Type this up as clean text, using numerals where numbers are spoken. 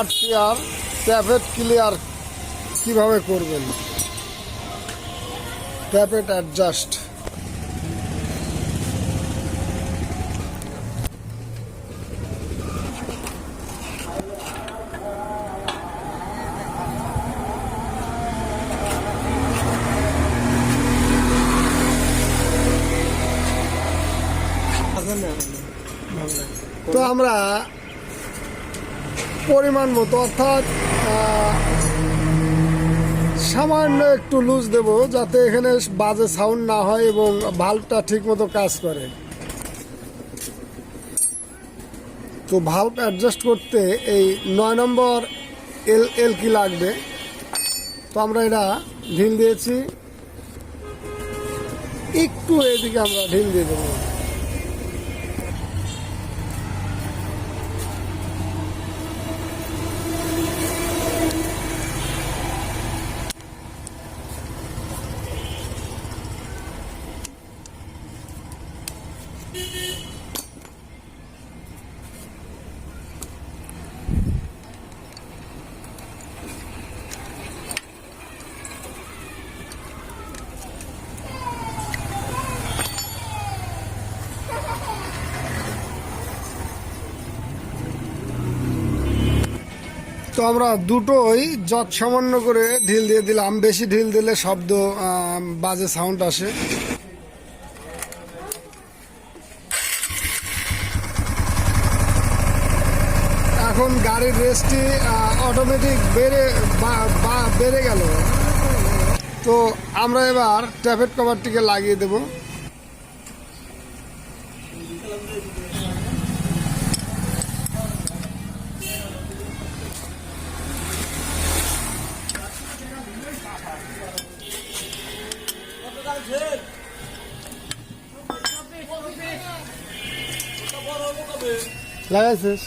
RTR tappet clear কিভাবে করবেন, tappet adjust. তো আমরা পরিমাণ মতো অর্থাৎ সামান্য একটু লুজ দেব যাতে এখানে বাজে সাউন্ড না হয় এবং ভাল্বটা ঠিক মতো কাজ করে। তো ভাল্ব অ্যাডজাস্ট করতে এই 9 নম্বর এল কি লাগবে। তো আমরা এটা ঢিল দিয়েছি, একটু এদিকে আমরা ঢিল দিয়ে দেবো। তো আমরা দুটোই যত সামান্য করে ঢিল দিয়ে দিলাম, বেশি ঢিল দিলে শব্দ বাজে সাউন্ড আসে। এখন গাড়ির রেসটি অটোমেটিক বেড়ে গেল। তো আমরা এবার ট্যাপেট কভারটিকে লাগিয়ে দেব। লাগাইছিস?